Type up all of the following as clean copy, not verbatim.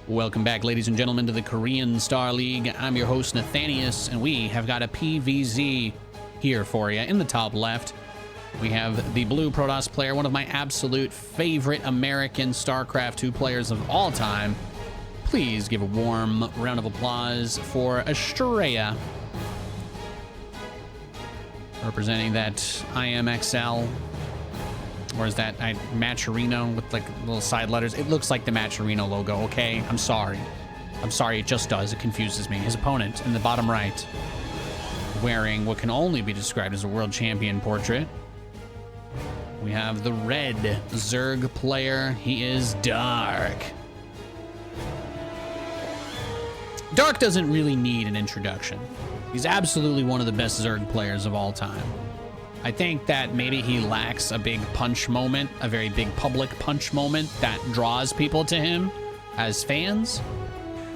Welcome back, ladies and gentlemen, to the Korean Star League. I'm your host, Nathanias, and we have got a PvZ here for you. In the top left, we have the blue Protoss player, one of my absolute favorite American StarCraft 2 players of all time. Please give a warm round of applause for Astrea, representing that IMXL. Or is that Matcherino with like little side letters? It looks like the Matcherino logo, okay? I'm sorry. I'm sorry, it just does. It confuses me. His opponent in the bottom right, wearing what can only be described as a world champion portrait. We have the red Zerg player. He is Dark. Dark doesn't really need an introduction. He's absolutely one of the best Zerg players of all time. I think that maybe he lacks a big punch moment, a very big public punch moment that draws people to him as fans.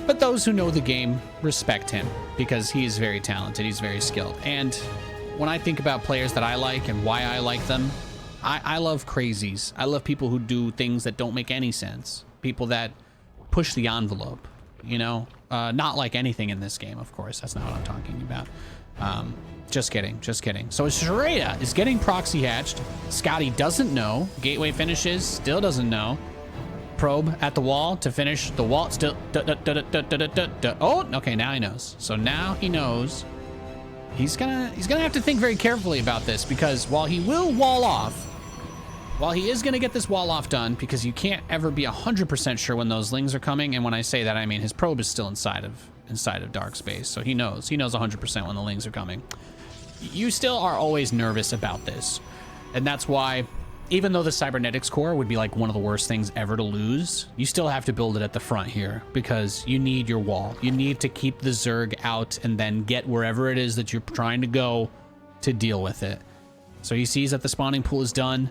But those who know the game respect him because he is very talented, he's very skilled. And when I think about players that I like and why I like them, I love crazies. I love people who do things that don't make any sense. People that push the envelope, you know? Not like anything in this game, of course. That's not what I'm talking about. Just kidding, just kidding. So Astrea is getting proxy hatched. Scotty doesn't know. Gateway finishes, still doesn't know. Probe at the wall to finish the wall. Still, oh, okay, now he knows. So now he knows. He's gonna have to think very carefully about this because while he will wall off, while he is gonna get this wall off done, because you can't ever be 100% sure when those lings are coming, and when I say that, I mean his probe is still inside of dark space, so he knows 100% when the lings are coming. You still are always nervous about this, and that's why, even though the cybernetics core would be like one of the worst things ever to lose, you still have to build it at the front here because you need your wall. You need to keep the Zerg out and then get wherever it is that you're trying to go to deal with it. So he sees that the spawning pool is done.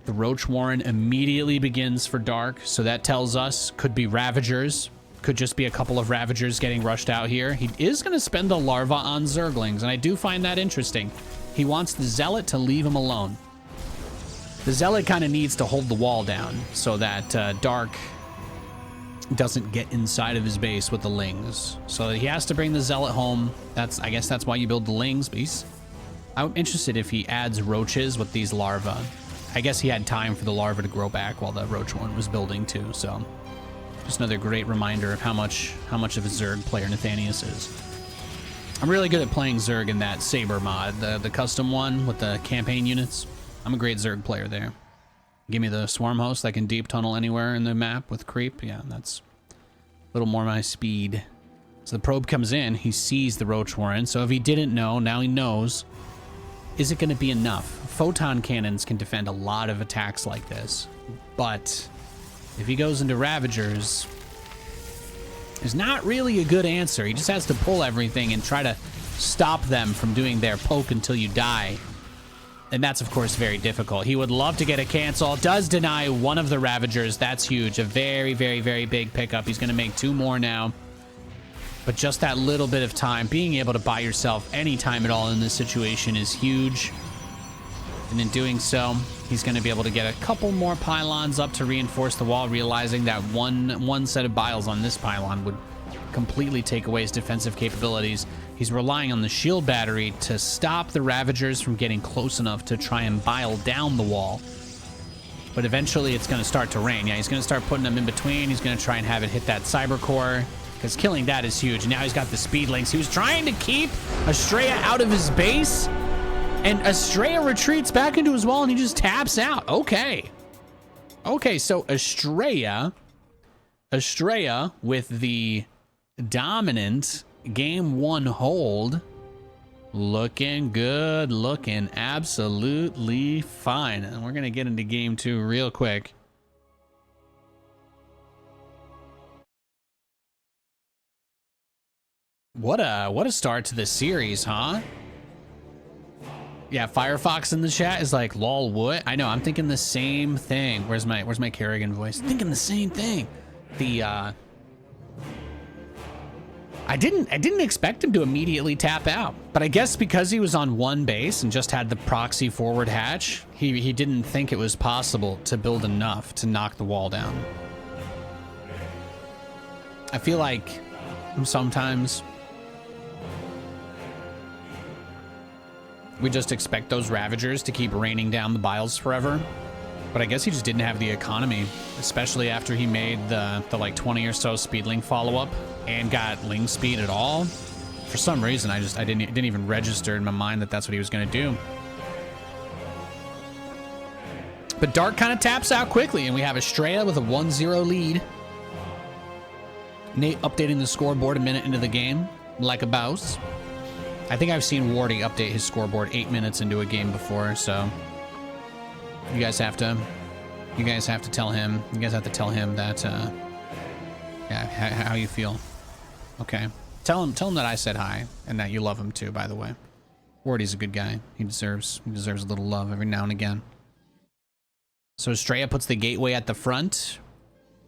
The Roach Warren immediately begins for Dark, so that tells us could be Ravagers. Could just be a couple of Ravagers getting rushed out here. He is going to spend the larva on Zerglings, and I do find that interesting. He wants the Zealot to leave him alone. The Zealot kind of needs to hold the wall down so that Dark doesn't get inside of his base with the Lings. So he has to bring the Zealot home. I guess that's why you build the Lings. But I'm interested if he adds Roaches with these larvae. I guess he had time for the larva to grow back while the Roach one was building too, so... Just another great reminder of how much of a Zerg player Nathanias is. I'm really good at playing Zerg in that Saber mod, the custom one with the campaign units. I'm a great Zerg player there. Give me the Swarm Host that can deep tunnel anywhere in the map with creep. Yeah, that's a little more my speed. So the probe comes in, he sees the Roach Warren, so if he didn't know, now he knows. Is it going to be enough? Photon cannons can defend a lot of attacks like this, but... if he goes into Ravagers, there's not really a good answer. He just has to pull everything and try to stop them from doing their poke until you die. And that's, of course, very difficult. He would love to get a cancel. Does deny one of the Ravagers. That's huge. A very, very, very big pickup. He's going to make 2 more now. But just that little bit of time, being able to buy yourself any time at all in this situation is huge. And in doing so, he's going to be able to get a couple more pylons up to reinforce the wall, realizing that one set of biles on this pylon would completely take away his defensive capabilities. He's relying on the shield battery to stop the Ravagers from getting close enough to try and bile down the wall. But eventually it's going to start to rain. Yeah, he's going to start putting them in between. He's going to try and have it hit that cyber core, because killing that is huge. Now he's got the speed links. He was trying to keep Astrea out of his base, and Astrea retreats back into his wall and he just taps out. Okay. Okay, so Astrea with the dominant game 1 hold. Looking good, looking absolutely fine. And we're going to get into game 2 real quick. What a start to this series, huh? Yeah, Firefox in the chat is like, lol, what? I know, I'm thinking the same thing. Where's my Kerrigan voice? Thinking the same thing. I didn't expect him to immediately tap out, but I guess because he was on one base and just had the proxy forward hatch, he didn't think it was possible to build enough to knock the wall down. I feel like sometimes we just expect those Ravagers to keep raining down the biles forever. But I guess he just didn't have the economy, especially after he made the like 20 or so Speedling follow-up and got Ling Speed at all. For some reason, I didn't even register in my mind that that's what he was going to do. But Dark kind of taps out quickly, and we have Astrea with a 1-0 lead. Nate updating the scoreboard a minute into the game, like a boss. I think I've seen Wardy update his scoreboard 8 minutes into a game before, so you guys have to tell him. You guys have to tell him that, yeah, how you feel. Okay, tell him that I said hi and that you love him too. By the way, Wardy's a good guy. He deserves a little love every now and again. So Astrea puts the gateway at the front.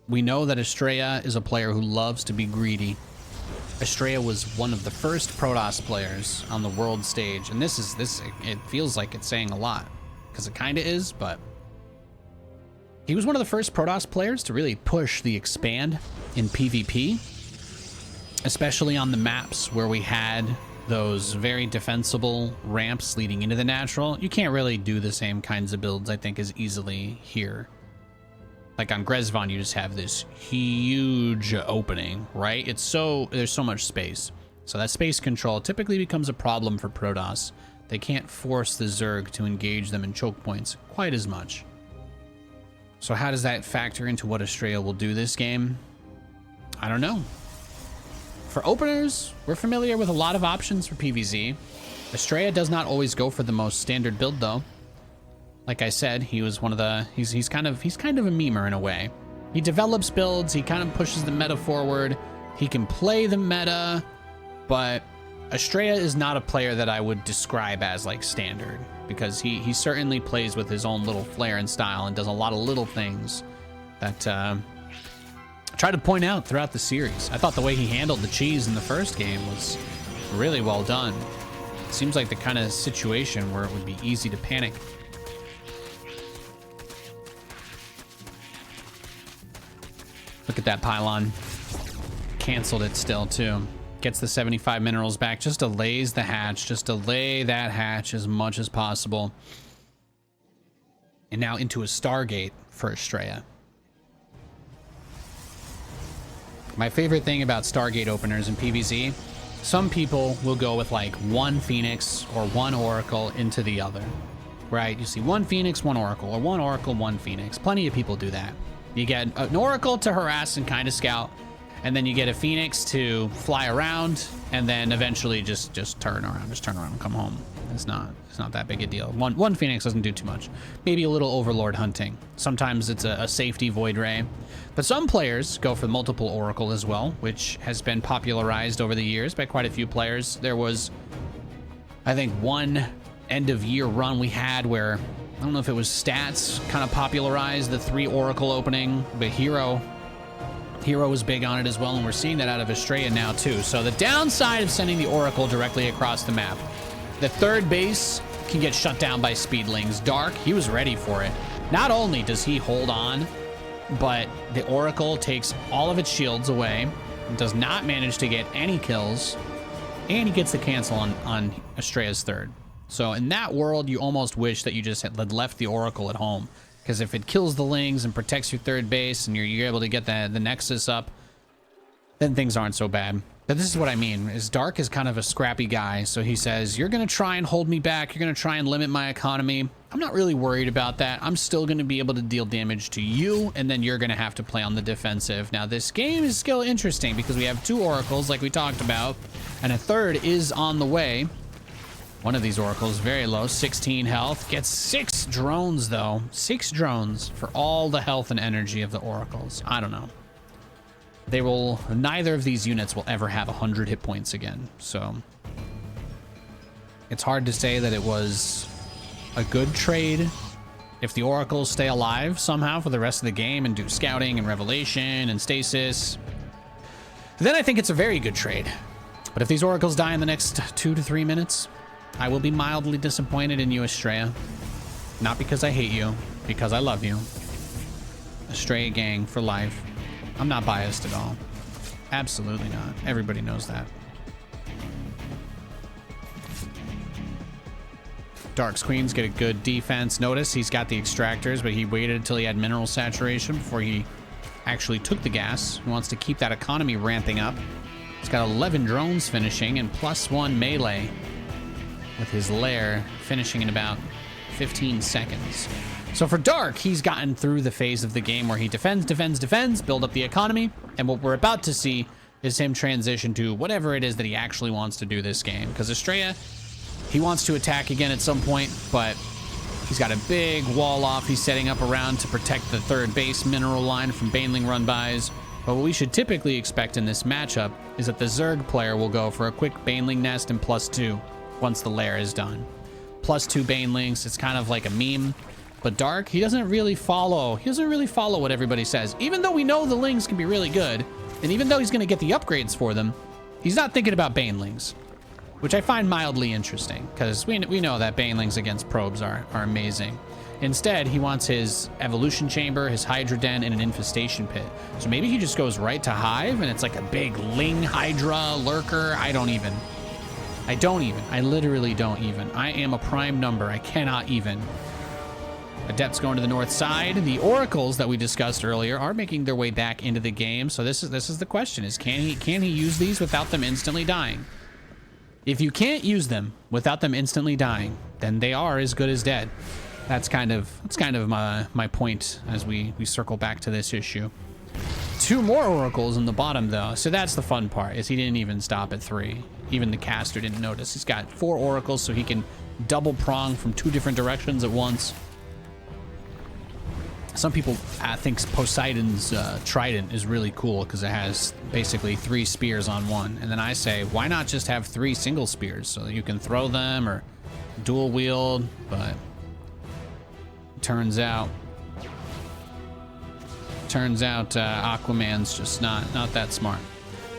We know that Astrea is a player who loves to be greedy. Astrea was one of the first Protoss players on the world stage, and it feels like it's saying a lot, because it kind of is, but he was one of the first Protoss players to really push the expand in PvP, especially on the maps where we had those very defensible ramps leading into the natural. You can't really do the same kinds of builds, I think, as easily here. Like on Grezvon, you just have this huge opening, right? There's so much space. So that space control typically becomes a problem for Protoss. They can't force the Zerg to engage them in choke points quite as much. So how does that factor into what Astrea will do this game? I don't know. For openers, we're familiar with a lot of options for PvZ. Astrea does not always go for the most standard build though. Like I said, he was one of the, he's kind of a memer in a way. He develops builds, he kind of pushes the meta forward. He can play the meta, but Astrea is not a player that I would describe as like standard, because he certainly plays with his own little flair and style and does a lot of little things that I try to point out throughout the series. I thought the way he handled the cheese in the first game was really well done. It seems like the kind of situation where it would be easy to panic. Look at that pylon. Canceled it still too. Gets the 75 minerals back. Just delays the hatch. Just delay that hatch as much as possible. And now into a Stargate for Astrea. My favorite thing about Stargate openers in PvZ, some people will go with like one Phoenix or one Oracle into the other. Right? You see one Phoenix, one Oracle, or one Oracle, one Phoenix. Plenty of people do that. You get an Oracle to harass and kind of scout, and then you get a Phoenix to fly around, and then eventually just turn around and come home. It's not that big a deal. One Phoenix doesn't do too much. Maybe a little Overlord hunting. Sometimes it's a safety Void Ray. But some players go for multiple Oracle as well, which has been popularized over the years by quite a few players. There was, I think, one end of year run we had where, I don't know if it was Stats kind of popularized the 3 Oracle opening, but Hero was big on it as well, and we're seeing that out of Astrea now too. So the downside of sending the Oracle directly across the map, the third base can get shut down by Speedlings. Dark, he was ready for it. Not only does he hold on, but the Oracle takes all of its shields away, does not manage to get any kills, and he gets the cancel on Astrea's third. So in that world, you almost wish that you just had left the Oracle at home, because if it kills the Lings and protects your third base and you're able to get the Nexus up, then things aren't so bad. But this is what I mean, is Dark is kind of a scrappy guy, so he says, you're going to try and hold me back, you're going to try and limit my economy. I'm not really worried about that. I'm still going to be able to deal damage to you, and then you're going to have to play on the defensive. Now, this game is still interesting because we have 2 Oracles, like we talked about, and a third is on the way. One of these Oracles, very low, 16 health. Gets 6 drones, though. 6 drones for all the health and energy of the Oracles. I don't know. Neither of these units will ever have 100 hit points again. So it's hard to say that it was a good trade if the Oracles stay alive somehow for the rest of the game and do scouting and revelation and stasis. Then I think it's a very good trade. But if these Oracles die in the next 2 to 3 minutes, I will be mildly disappointed in you, Astrea. Not because I hate you, because I love you. Astrea gang for life. I'm not biased at all. Absolutely not. Everybody knows that. Dark's Queens get a good defense. Notice he's got the extractors, but he waited until he had mineral saturation before he actually took the gas. He wants to keep that economy ramping up. He's got 11 drones finishing and +1 melee with his lair finishing in about 15 seconds. So for Dark, he's gotten through the phase of the game where he defends, build up the economy, and what we're about to see is him transition to whatever it is that he actually wants to do this game. Because Astrea, he wants to attack again at some point, but he's got a big wall off he's setting up around to protect the third base mineral line from Baneling run-bys. But what we should typically expect in this matchup is that the Zerg player will go for a quick Baneling nest and +2 once the lair is done. +2 Banelings, it's kind of like a meme. But Dark, he doesn't really follow what everybody says. Even though we know the Lings can be really good, and even though he's gonna get the upgrades for them, he's not thinking about Banelings, which I find mildly interesting, because we know that Banelings against probes are amazing. Instead, he wants his evolution chamber, his Hydra den, and an infestation pit. So maybe he just goes right to Hive, and it's like a big Ling Hydra lurker. I literally don't even. I am a prime number. I cannot even. Adepts going to the north side. The oracles that we discussed earlier are making their way back into the game. So this is the question: is can he use these without them instantly dying? If you can't use them without them instantly dying, then they are as good as dead. That's kind of my point as we circle back to this issue. 2 more oracles in the bottom though, so that's the fun part, is he didn't even stop at 3. Even the caster didn't notice. He's got 4 oracles, so he can double prong from 2 different directions at once. Some people think Poseidon's trident is really cool because it has basically 3 spears on one. And then I say, why not just have 3 single spears so that you can throw them or dual wield? But turns out Aquaman's just not that smart.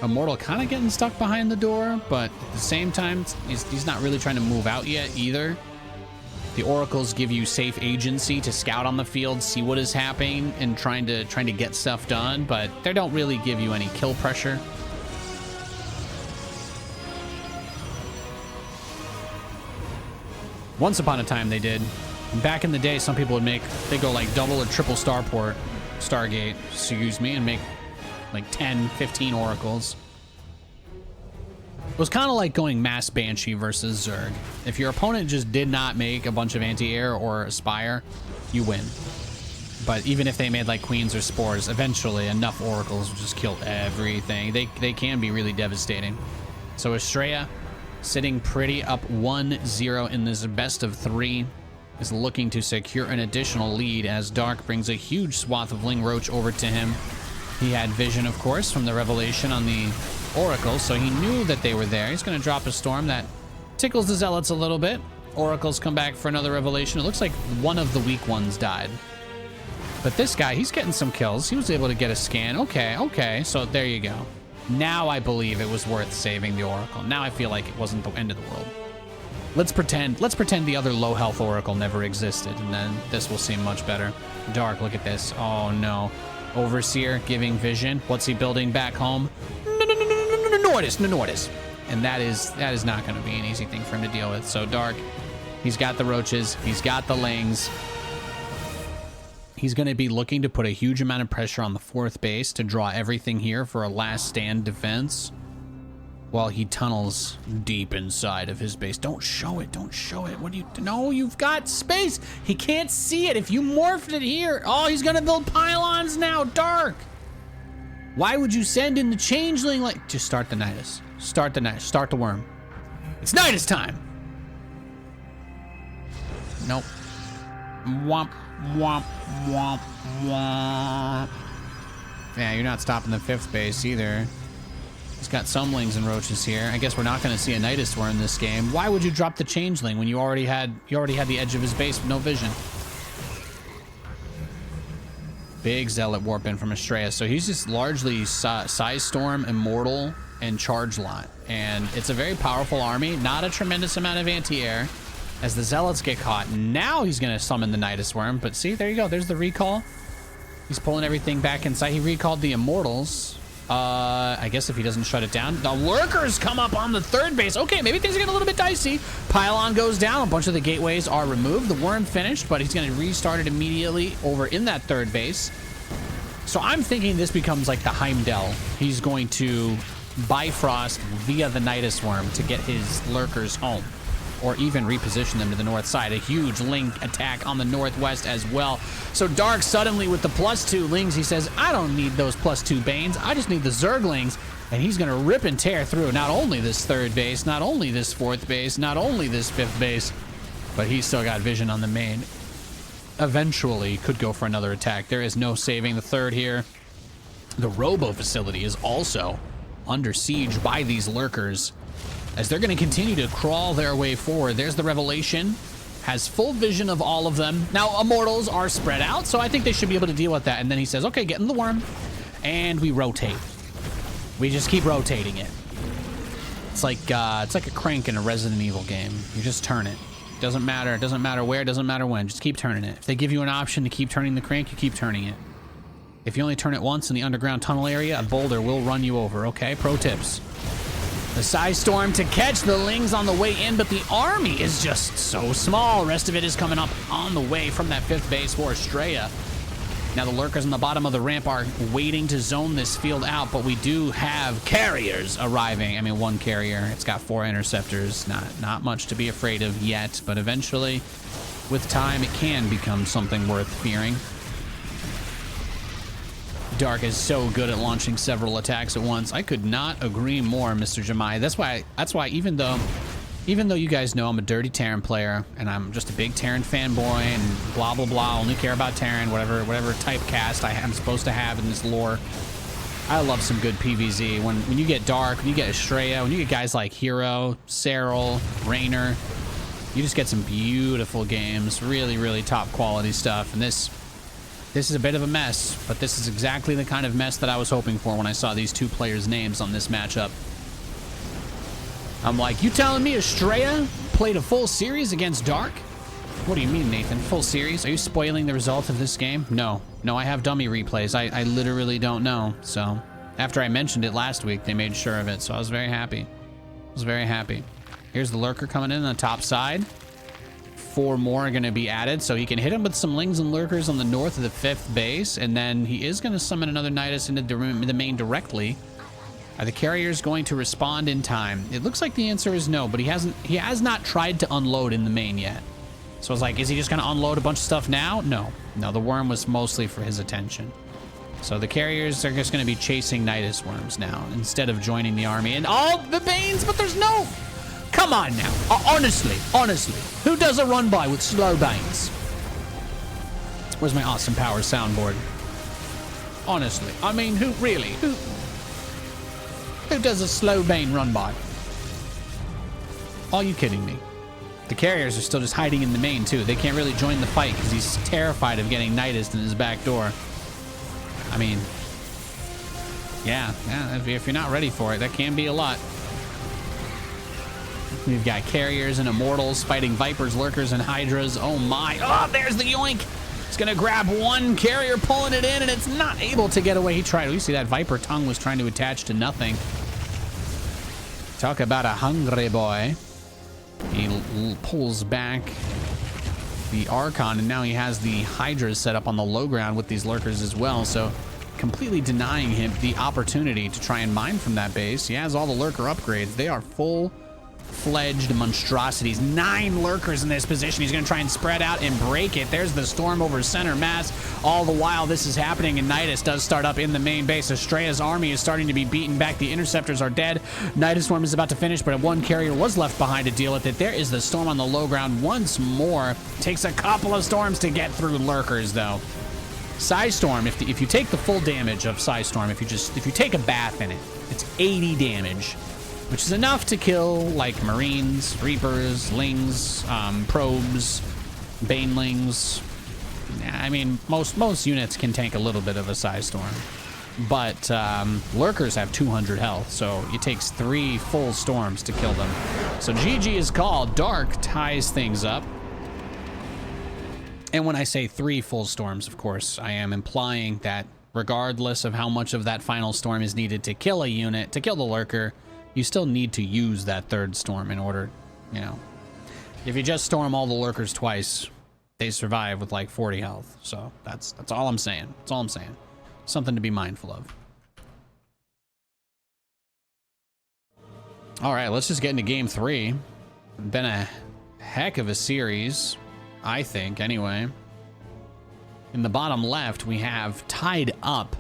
Immortal kind of getting stuck behind the door, but at the same time, he's not really trying to move out yet either. The oracles give you safe agency to scout on the field, see what is happening, and trying to get stuff done, but they don't really give you any kill pressure. Once upon a time they did. Back in the day, some people would they go like double or triple Stargate, and make like 10, 15 oracles. It was kind of like going Mass Banshee versus Zerg. If your opponent just did not make a bunch of anti-air or Aspire, you win. But even if they made like Queens or Spores, eventually enough oracles will just kill everything. They can be really devastating. So Astrea, sitting pretty up 1-0 in this best of 3, is looking to secure an additional lead as Dark brings a huge swath of Ling Roach over to him. He had vision, of course, from the revelation on the Oracle, so he knew that they were there. He's going to drop a storm that tickles the Zealots a little bit. Oracles come back for another revelation. It looks like one of the weak ones died. But this guy, he's getting some kills. He was able to get a scan. Okay, so there you go. Now I believe it was worth saving the Oracle. Now I feel like it wasn't the end of the world. Let's pretend the other low health Oracle never existed, and then this will seem much better. Dark, look at this. Oh no. Overseer giving vision. What's he building back home? Nordis. And that is not going to be an easy thing for him to deal with. So Dark, he's got the roaches, he's got the Lings. He's going to be looking to put a huge amount of pressure on the 4th base to draw everything here for a last stand defense while he tunnels deep inside of his base. Don't show it. What do you... No, you've got space. He can't see it. If you morphed it here... Oh, he's going to build pylons now. Dark. Why would you send in the changeling? Like, just start the Nidus. Start the worm. It's Nidus time. Nope. Womp, womp, womp, womp. Yeah, you're not stopping the 5th base either. He's got some Lings and Roaches here. I guess we're not going to see a Nidus Worm in this game. Why would you drop the changeling when you already had the edge of his base with no vision? Big Zealot warp in from Astrea. So he's just largely Size Storm, Immortal, and Charge Lot. And it's a very powerful army. Not a tremendous amount of anti-air as the Zealots get caught. Now he's going to summon the Nidus Worm. But see, there you go. There's the recall. He's pulling everything back inside. He recalled the Immortals. I guess if he doesn't shut it down, the lurkers come up on the third base. Okay, maybe things are getting a little bit dicey. Pylon goes down. A bunch of the gateways are removed. The worm finished, but he's going to restart it immediately over in that third base. So I'm thinking this becomes like the Heimdall. He's going to Bifrost via the Nidus worm to get his lurkers home, or even reposition them to the north side. A huge Link attack on the northwest as well. So Dark suddenly with the +2 Lings, he says, I don't need those +2 Banes. I just need the Zerglings. And he's going to rip and tear through not only this third base, not only this fourth base, not only this fifth base, but he's still got vision on the main. Eventually could go for another attack. There is no saving the third here. The Robo facility is also under siege by these lurkers, as they're going to continue to crawl their way forward. There's the Revelation. Has full vision of all of them. Now, Immortals are spread out, so I think they should be able to deal with that. And then he says, okay, get in the worm. And we rotate. We just keep rotating it. It's like a crank in a Resident Evil game. You just turn it. Doesn't matter. It doesn't matter where. It doesn't matter when. Just keep turning it. If they give you an option to keep turning the crank, you keep turning it. If you only turn it once in the underground tunnel area, a boulder will run you over. Okay, pro tips. The Psy Storm to catch the Lings on the way in, but the army is just so small. Rest of it is coming up on the way from that fifth base for Astrea. Now the lurkers on the bottom of the ramp are waiting to zone this field out, but we do have carriers arriving. I mean, one carrier. It's got 4 interceptors. Not much to be afraid of yet, but eventually, with time, it can become something worth fearing. Dark is so good at launching several attacks at once. I could not agree more, Mr. Jamai. That's why even though you guys know I'm a dirty Terran player and I'm just a big Terran fanboy and blah blah blah, only care about Terran, whatever typecast I am supposed to have in this lore, I love some good PvZ. When you get Dark, when you get Astrea, when you get guys like Hero, Cyril, Raynor, you just get some beautiful games. Really, really top quality stuff. And this is a bit of a mess, but this is exactly the kind of mess that I was hoping for when I saw these two players' names on this matchup. I'm like, you telling me Astrea played a full series against Dark? What do you mean, Nathan? Full series? Are you spoiling the result of this game? No, I have dummy replays. I literally don't know. So after I mentioned it last week, they made sure of it. So I was very happy. Here's the lurker coming in on the top side. 4 more are going to be added, so he can hit him with some Lings and lurkers on the north of the 5th base, and then he is going to summon another Nidus into the main directly. Are the carriers going to respond in time? It looks like the answer is no, but he has not tried to unload in the main yet. So I was like, is he just going to unload a bunch of stuff now? No, the worm was mostly for his attention. So the carriers are just going to be chasing Nidus worms now instead of joining the army. And all the Banes, but there's no... Come on now. Honestly, who does a run by with slow Banes? Where's my Awesome Power soundboard? Honestly, I mean, who does a slow Bane run by? Are you kidding me? The carriers are still just hiding in the main too. They can't really join the fight because he's terrified of getting Nidus in his back door. I mean, yeah, if you're not ready for it, that can be a lot. We've got carriers and immortals fighting vipers, lurkers, and hydras. Oh my. Oh, there's the yoink. It's going to grab one carrier, pulling it in, and it's not able to get away. He tried. You see that viper tongue was trying to attach to nothing. Talk about a hungry boy. He pulls back the Archon, and now he has the hydras set up on the low ground with these lurkers as well. So completely denying him the opportunity to try and mine from that base. He has all the lurker upgrades. They are full-fledged monstrosities. 9 lurkers in this position. He's going to try and spread out and break it. There's the storm over center mass. All the while this is happening, and Nidus does start up in the main base. Astrea's army is starting to be beaten back. The interceptors are dead. Nidus Storm is about to finish, but one carrier was left behind to deal with it. There is the storm on the low ground once more. Takes a couple of storms to get through lurkers, though. Psy Storm, if you take the full damage of Psy Storm, if you take a bath in it, it's 80 damage. Which is enough to kill, like, Marines, Reapers, Lings, Probes, Banelings. I mean, most units can tank a little bit of a Psy Storm. But Lurkers have 200 health, so it takes 3 full storms to kill them. So GG is called. Dark ties things up. And when I say 3 full storms, of course, I am implying that regardless of how much of that final storm is needed to kill a unit, to kill the lurker, you still need to use that third storm in order, you know. If you just storm all the lurkers twice, they survive with like 40 health. So that's all I'm saying. That's all I'm saying. Something to be mindful of. All right, let's just get into game 3. Been a heck of a series, I think, anyway. In the bottom left, we have tied up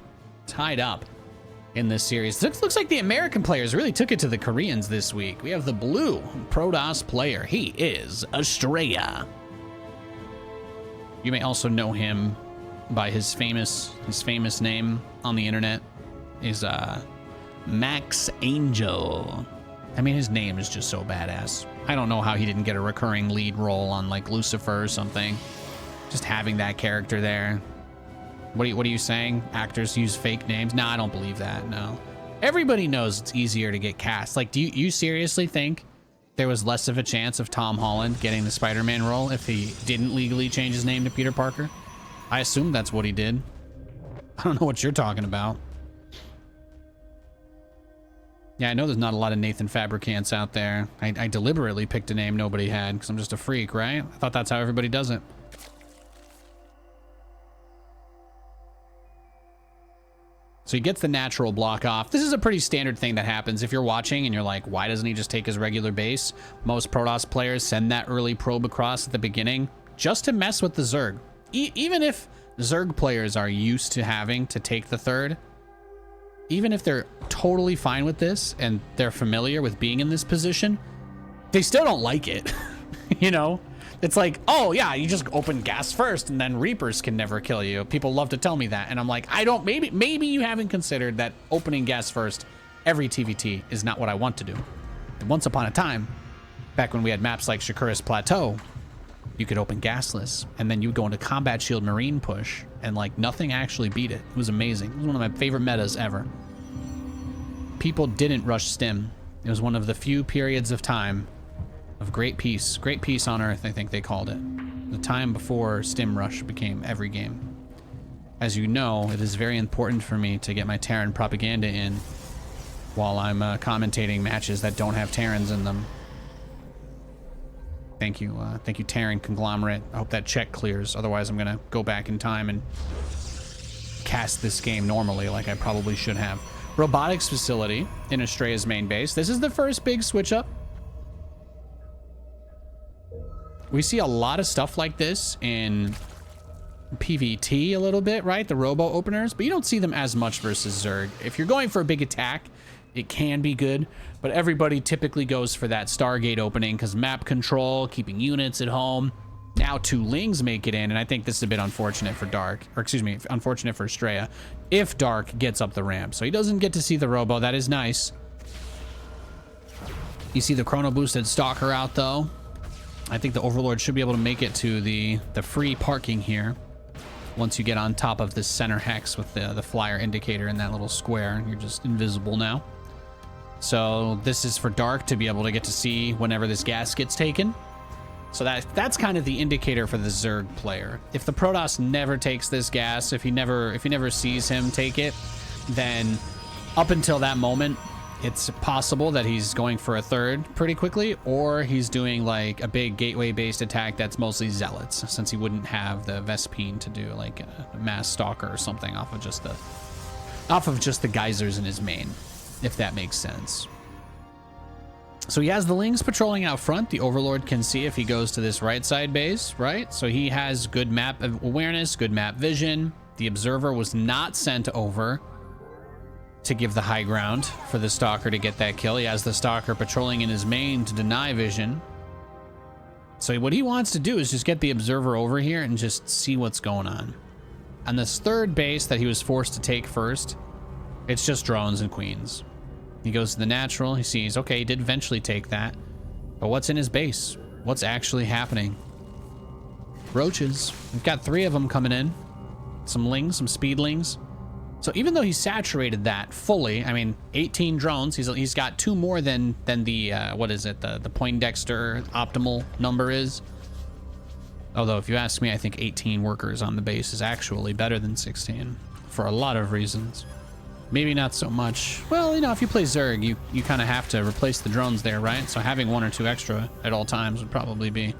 in this series. Looks like the American players really took it to the Koreans this week. We have the blue Protoss player. He is Astrea. You may also know him by his famous name on the internet is Max Angel. I mean, his name is just so badass. I don't know how he didn't get a recurring lead role on like Lucifer or something. Just having that character there. What are you saying? Actors use fake names? No, I don't believe that. No. Everybody knows it's easier to get cast. Like, do you seriously think there was less of a chance of Tom Holland getting the Spider-Man role if he didn't legally change his name to Peter Parker? I assume that's what he did. I don't know what you're talking about. Yeah, I know there's not a lot of Nathan Fabricants out there. I deliberately picked a name nobody had because I'm just a freak, right? I thought that's how everybody does it. So he gets the natural block off. This is a pretty standard thing that happens if you're watching and you're like, why doesn't he just take his regular base? Most Protoss players send that early probe across at the beginning just to mess with the Zerg. Even if Zerg players are used to having to take the third, even if they're totally fine with this and they're familiar with being in this position, they still don't like it. You know? It's like, oh yeah, you just open gas first and then Reapers can never kill you. People love to tell me that. And I'm like, maybe you haven't considered that opening gas first every TVT is not what I want to do. And once upon a time, back when we had maps like Shakuris Plateau, you could open gasless and then you'd go into combat shield marine push and like nothing actually beat it. It was amazing. It was one of my favorite metas ever. People didn't rush stim. It was one of the few periods of time of great peace on Earth, I think they called it. The time before Stim Rush became every game. As you know, it is very important for me to get my Terran propaganda in while I'm commentating matches that don't have Terrans in them. Thank you Terran Conglomerate. I hope that check clears, otherwise I'm gonna go back in time and cast this game normally like I probably should have. Robotics facility in Astrea's main base. This is the first big switch up. We see a lot of stuff like this in PvT a little bit, right? The robo openers, but you don't see them as much versus Zerg. If you're going for a big attack, it can be good, but everybody typically goes for that Stargate opening because map control, keeping units at home. Now 2 Lings make it in, and I think this is a bit unfortunate for Dark, or excuse me, unfortunate for Astrea, if Dark gets up the ramp. So he doesn't get to see the robo. That is nice. You see the chrono boosted Stalker out though. I think the Overlord should be able to make it to the free parking here. Once you get on top of this center hex with the flyer indicator in that little square, you're just invisible now. So this is for Dark to be able to get to see whenever this gas gets taken. So that's kind of the indicator for the Zerg player. If the Protoss never takes this gas, if he never sees him take it, then up until that moment, it's possible that he's going for a third pretty quickly, or he's doing like a big gateway-based attack that's mostly Zealots, since he wouldn't have the Vespine to do like a mass stalker or something off of just the geysers in his main, if that makes sense. So he has the Lings patrolling out front. The Overlord can see if he goes to this right side base, right? So he has good map awareness, good map vision. The Observer was not sent over to give the high ground for the Stalker to get that kill. He has the Stalker patrolling in his main to deny vision. So what he wants to do is just get the Observer over here and just see what's going on. On this third base that he was forced to take first, it's just drones and queens. He goes to the natural. He sees, okay, he did eventually take that. But what's in his base? What's actually happening? Roaches. We've got 3 of them coming in. Some Lings, some Speedlings. So even though he saturated that fully, I mean, 18 drones, he's got 2 more than the, what is it, the Poindexter optimal number is. Although, if you ask me, I think 18 workers on the base is actually better than 16. for a lot of reasons. Maybe not so much. Well, you know, if you play Zerg, you kind of have to replace the drones there, right? So having 1 or 2 extra at all times would probably be...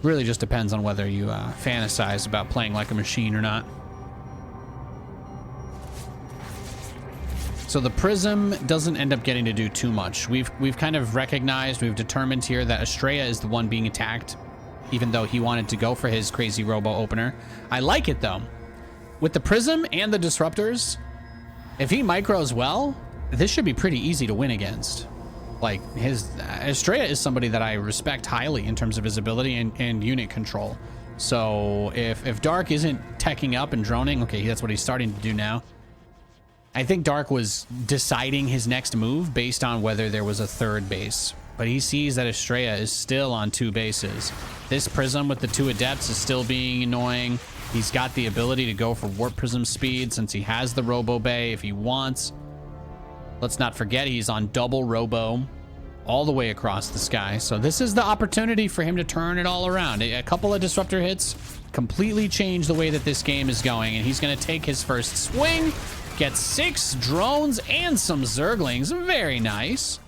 Really just depends on whether you fantasize about playing like a machine or not. So the Prism doesn't end up getting to do too much. We've kind of recognized, we've determined here that Astrea is the one being attacked, even though he wanted to go for his crazy robo opener. I like it though. With the Prism and the Disruptors, if he micros well, this should be pretty easy to win against. Like, Astrea is somebody that I respect highly in terms of his ability and unit control. So if Dark isn't teching up and droning, okay, that's what he's starting to do now. I think Dark was deciding his next move based on whether there was a third base. But he sees that Astrea is still on 2 bases. This Prism with the 2 Adepts is still being annoying. He's got the ability to go for Warp Prism speed since he has the Robo Bay if he wants. Let's not forget he's on double Robo all the way across the sky. So this is the opportunity for him to turn it all around. A couple of Disruptor hits completely change the way that this game is going. And he's going to take his first swing, get 6 drones and some Zerglings. Very nice.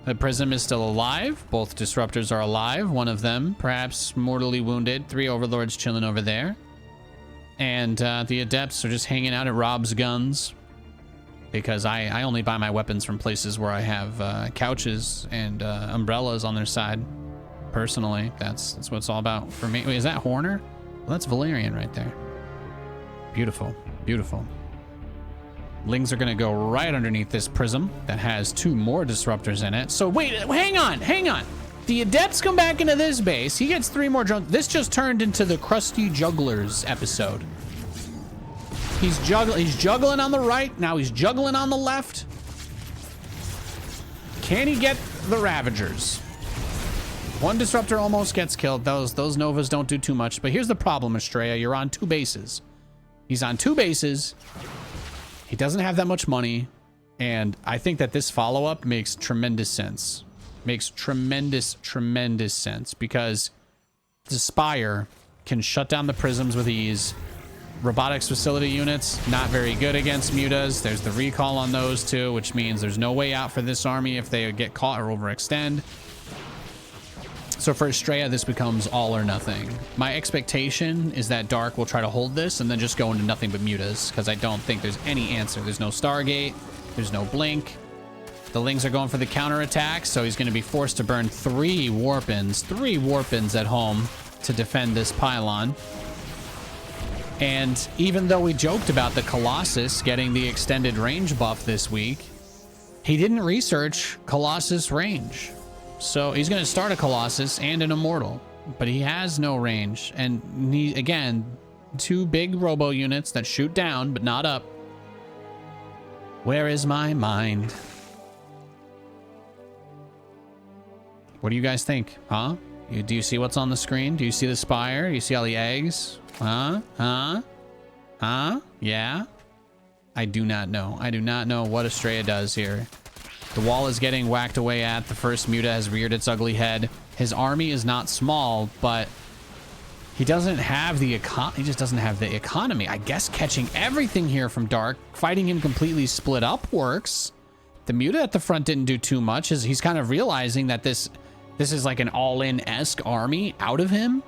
The Prism is still alive. Both Disruptors are alive. One of them perhaps mortally wounded. 3 Overlords chilling over there. And the Adepts are just hanging out at Rob's guns. Because I only buy my weapons from places where I have couches and umbrellas on their side. Personally, that's what it's all about for me. Wait, is that Horner? Well, that's Valerian right there. Beautiful, beautiful. Lings are going to go right underneath this Prism that has 2 more Disruptors in it. So wait, hang on. The Adepts come back into this base. He gets 3 more drones. This just turned into the Krusty Jugglers episode. He's juggling on the right. Now he's juggling on the left. Can he get the Ravagers? 1 Disruptor almost gets killed. Those Novas don't do too much. But here's the problem, Astrea. You're on 2 bases. He's on 2 bases. He doesn't have that much money. And I think that this follow-up makes tremendous sense. Makes tremendous sense. Because the Spire can shut down the Prisms with ease. Robotics facility units, not very good against mutas. There's the recall on those 2, which means there's no way out for this army if they get caught or overextend. So for Astrea, this becomes all or nothing. My expectation is that Dark will try to hold this and then just go into nothing but mutas, because I don't think there's any answer. There's no Stargate, there's no Blink. The Lings are going for the counterattack, so he's going to be forced to burn 3 Warpins. 3 Warpins at home to defend this pylon. And even though we joked about the Colossus getting the extended range buff this week, he didn't research Colossus range. So he's going to start a Colossus and an Immortal, but he has no range. And he, again, 2 big robo units that shoot down, but not up. Where is my mind? What do you guys think? Huh? Do you see what's on the screen? Do you see the Spire? Do you see all the eggs? Huh? Yeah? I do not know. I do not know what Astrea does here. The wall is getting whacked away at. The first Muta has reared its ugly head. His army is not small, but he doesn't have the he just doesn't have the economy. I guess catching everything here from Dark, fighting him completely split up works. The Muta at the front didn't do too much. He's kind of realizing that this is like an all-in-esque army out of him.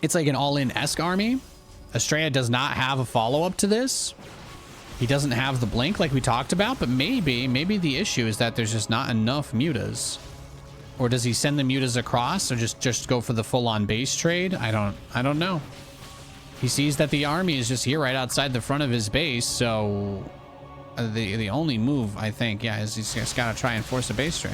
It's like an all-in-esque army. Astrea does not have a follow-up to this. He doesn't have the blink like we talked about, but maybe the issue is that there's just not enough mutas. Or does he send the mutas across or just go for the full-on base trade? I don't know. He sees that the army is just here right outside the front of his base, so the only move, I think, yeah, is he's just got to try and force a base trade.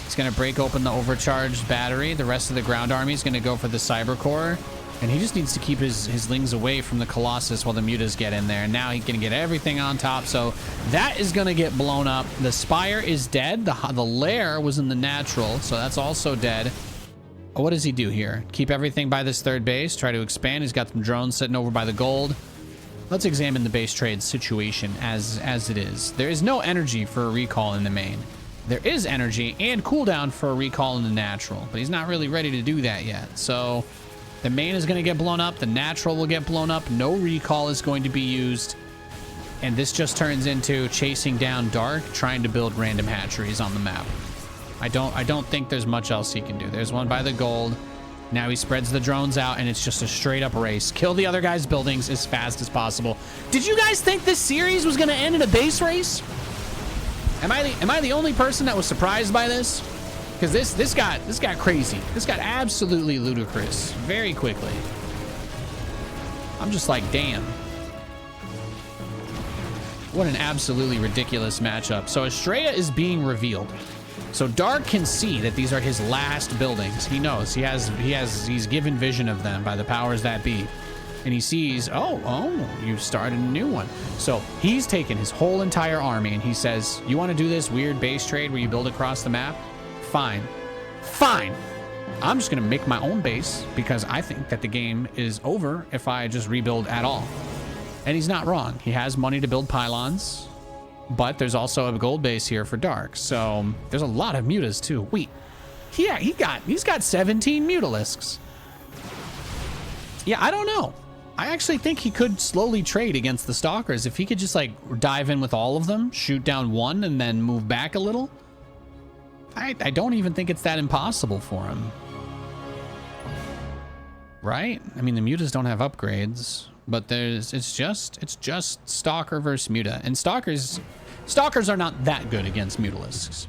He's going to break open the overcharged battery. The rest of the ground army is going to go for the cyber core. And he just needs to keep his Lings away from the Colossus while the mutas get in there. And now he's going to get everything on top. So that is going to get blown up. The Spire is dead. The lair was in the natural, so that's also dead. What does he do here? Keep everything by this third base. Try to expand. He's got some drones sitting over by the gold. Let's examine the base trade situation as it is. There is no energy for a recall in the main. There is energy and cooldown for a recall in the natural, but he's not really ready to do that yet. So The main is going to get blown up. The natural will get blown up. No recall is going to be used. And this just turns into chasing down Dark, trying to build random hatcheries on the map. I don't think there's much else he can do. There's one by the gold. Now he spreads the drones out, and it's just a straight up race. Kill the other guy's buildings as fast as possible. Did you guys think this series was going to end in a base race? Am I the only person that was surprised by this? Because this got crazy. This got absolutely ludicrous very quickly. I'm just like, damn. What an absolutely ridiculous matchup. So Astrea is being revealed. So Dark can see that these are his last buildings. He knows he's given vision of them by the powers that be. And he sees, oh, you've started a new one. So he's taken his whole entire army and he says, you want to do this weird base trade where you build across the map? Fine. I'm just going to make my own base because I think that the game is over if I just rebuild at all. And he's not wrong. He has money to build pylons, but there's also a gold base here for Dark. So there's a lot of mutas too. Wait, yeah, he's got 17 mutalisks. Yeah, I don't know. I actually think he could slowly trade against the stalkers if he could just like dive in with all of them, shoot down one, and then move back a little. I don't even think it's that impossible for him. Right? I mean, the mutas don't have upgrades, but it's just stalker versus muta, and stalkers are not that good against mutalisks.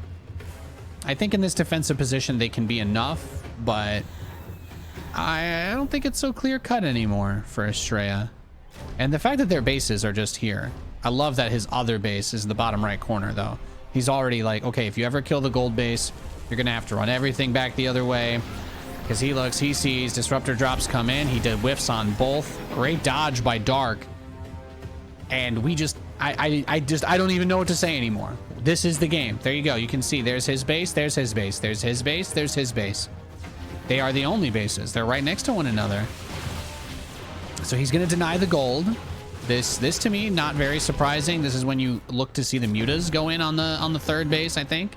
I think in this defensive position they can be enough, but I don't think it's so clear cut anymore for Astrea. And the fact that their bases are just here. I love that his other base is in the bottom right corner though. He's already like, okay, if you ever kill the gold base, you're gonna have to run everything back the other way. Because he sees disruptor drops come in. He did whiffs on both. Great dodge by Dark. And we just, I don't even know what to say anymore. This is the game. There you go. You can see there's his base, there's his base, there's his base, there's his base. They are the only bases. They're right next to one another. So he's going to deny the gold. This to me, not very surprising. This is when you look to see the mutas go in on the third base, I think.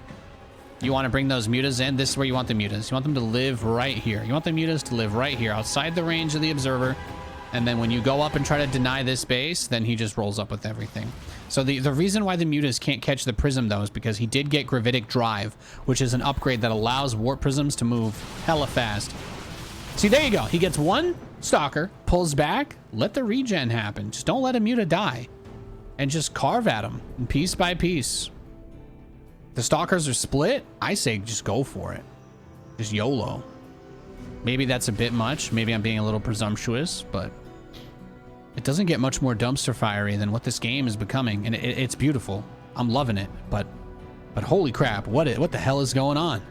You want to bring those mutas in. This is where you want the mutas. You want them to live right here. You want the mutas to live right here, outside the range of the observer. And then when you go up and try to deny this base, then he just rolls up with everything. So the reason why the mutas can't catch the prism, though, is because he did get gravitic drive, which is an upgrade that allows warp prisms to move hella fast. See, there you go. He gets one stalker, pulls back, let the regen happen. Just don't let a muta die. And just carve at him, piece by piece. The stalkers are split. I say just go for it. Just YOLO. Maybe that's a bit much. Maybe I'm being a little presumptuous, but it doesn't get much more dumpster fiery than what this game is becoming, and it's beautiful. I'm loving it, but holy crap, what the hell is going on?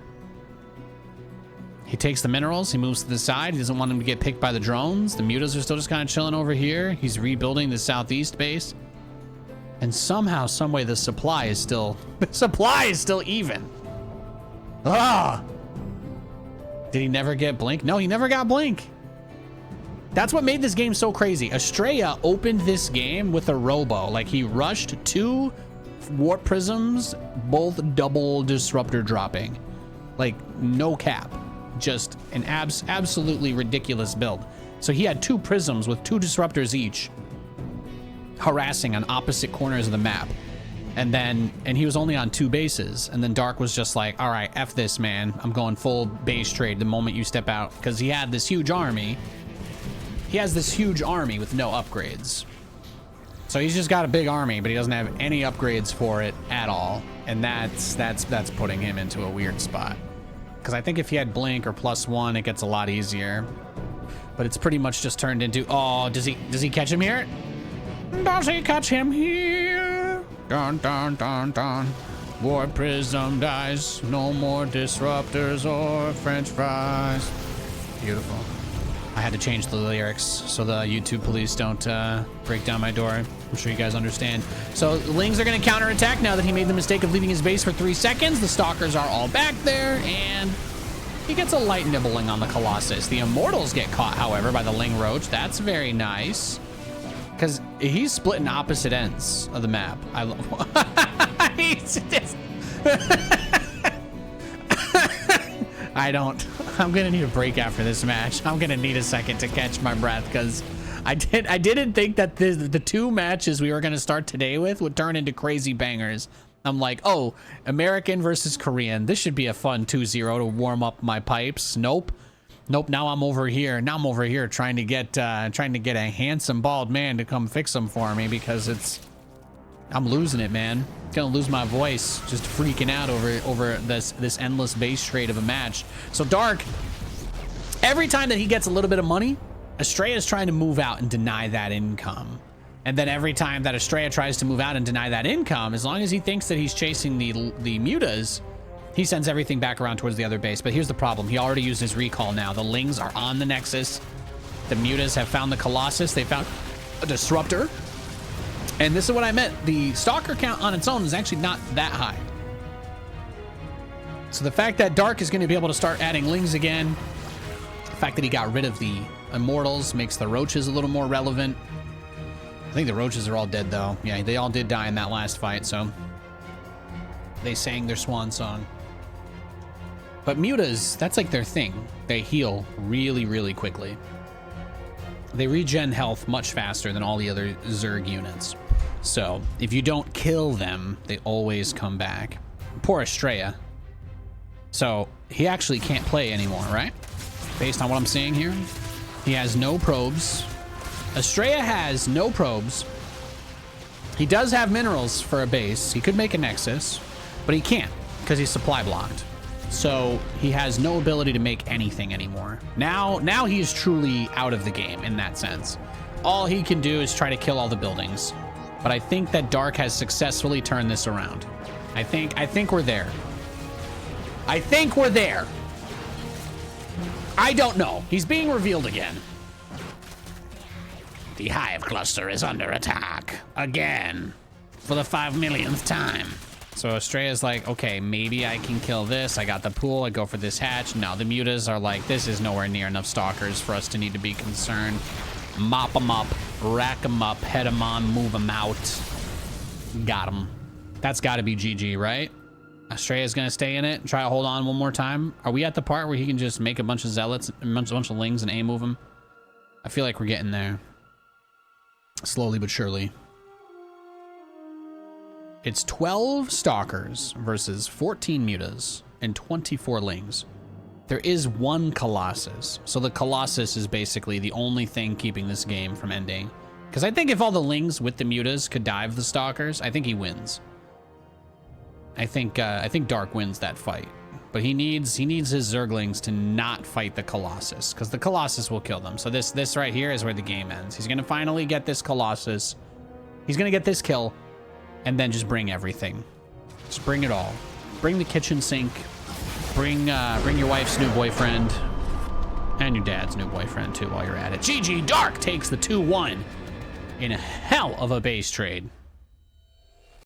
He takes the minerals, he moves to the side. He doesn't want him to get picked by the drones. The mutas are still just kind of chilling over here. He's rebuilding the southeast base. And somehow, someway, the supply is still even. Ah! Did he never get Blink? No, he never got Blink. That's what made this game so crazy. Astrea opened this game with a robo. Like, he rushed 2 warp prisms, both double disruptor dropping. Like, no cap. Just an absolutely ridiculous build. So he had 2 prisms with 2 disruptors each, harassing on opposite corners of the map. And he was only on 2 bases. And then Dark was just like, all right, F this, man. I'm going full base trade the moment you step out. Because he had this huge army. He has this huge army with no upgrades. So he's just got a big army, but he doesn't have any upgrades for it at all. And that's putting him into a weird spot. Because I think if he had Blink or +1, it gets a lot easier. But it's pretty much just turned into, oh, does he catch him here? Does he catch him here? Dun, dun, dun, dun. Warp prism dies. No more disruptors or French fries. Beautiful. I had to change the lyrics so the YouTube police don't break down my door. I'm sure you guys understand. So Lings are going to counterattack now that he made the mistake of leaving his base for 3 seconds. The stalkers are all back there, and he gets a light nibbling on the Colossus. The Immortals get caught, however, by the Ling Roach. That's very nice. Because he's splitting opposite ends of the map. I love. He's just. I don't. I'm gonna need a break after this match. I'm gonna need a second to catch my breath because I didn't think that the two matches we were gonna start today with would turn into crazy bangers. I'm like, oh, American versus Korean. This should be a fun 2-0 to warm up my pipes. Nope. Nope, now I'm over here. Now I'm over here trying to get a handsome bald man to come fix them for me because I'm losing it, man. Gonna lose my voice just freaking out over this endless base trade of a match. So Dark, every time that he gets a little bit of money, Astrea is trying to move out and deny that income. And then every time that Astrea tries to move out and deny that income, as long as he thinks that he's chasing the mutas, he sends everything back around towards the other base. But here's the problem. He already used his recall now. The Lings are on the Nexus. The mutas have found the Colossus. They found a Disruptor. And this is what I meant. The Stalker count on its own is actually not that high. So the fact that Dark is going to be able to start adding Lings again, the fact that he got rid of the Immortals makes the Roaches a little more relevant. I think the Roaches are all dead, though. Yeah, they all did die in that last fight, so they sang their swan song. But mutas, that's like their thing. They heal really, really quickly. They regen health much faster than all the other Zerg units. So if you don't kill them, they always come back. Poor Astrea. So he actually can't play anymore, right? Based on what I'm seeing here. He has no probes. Astrea has no probes. He does have minerals for a base. He could make a Nexus, but he can't because he's supply blocked. So he has no ability to make anything anymore. Now he is truly out of the game in that sense. All he can do is try to kill all the buildings. But I think that Dark has successfully turned this around. I think we're there. I think we're there. I don't know. He's being revealed again. The Hive Cluster is under attack again for the 5 millionth time. So Astrea's like, okay, maybe I can kill this. I got the pool. I go for this hatch. No, the mutas are like, this is nowhere near enough stalkers for us to need to be concerned. Mop them up, rack them up, head them on, move them out. Got them. That's got to be GG, right? Astrea's going to stay in it and try to hold on one more time. Are we at the part where he can just make a bunch of zealots, a bunch of lings and A-move them? I feel like we're getting there. Slowly but surely. It's 12 stalkers versus 14 mutas and 24 lings. There is one Colossus. So the Colossus is basically the only thing keeping this game from ending. Because I think if all the lings with the mutas could dive the stalkers, I think he wins. I think Dark wins that fight. But he needs his Zerglings to not fight the Colossus, because the Colossus will kill them. So this right here is where the game ends. He's gonna finally get this Colossus. He's gonna get this kill. And then just bring everything. Just bring it all. Bring the kitchen sink. Bring your wife's new boyfriend. And your dad's new boyfriend, too, while you're at it. GG, Dark takes the 2-1 in a hell of a base trade.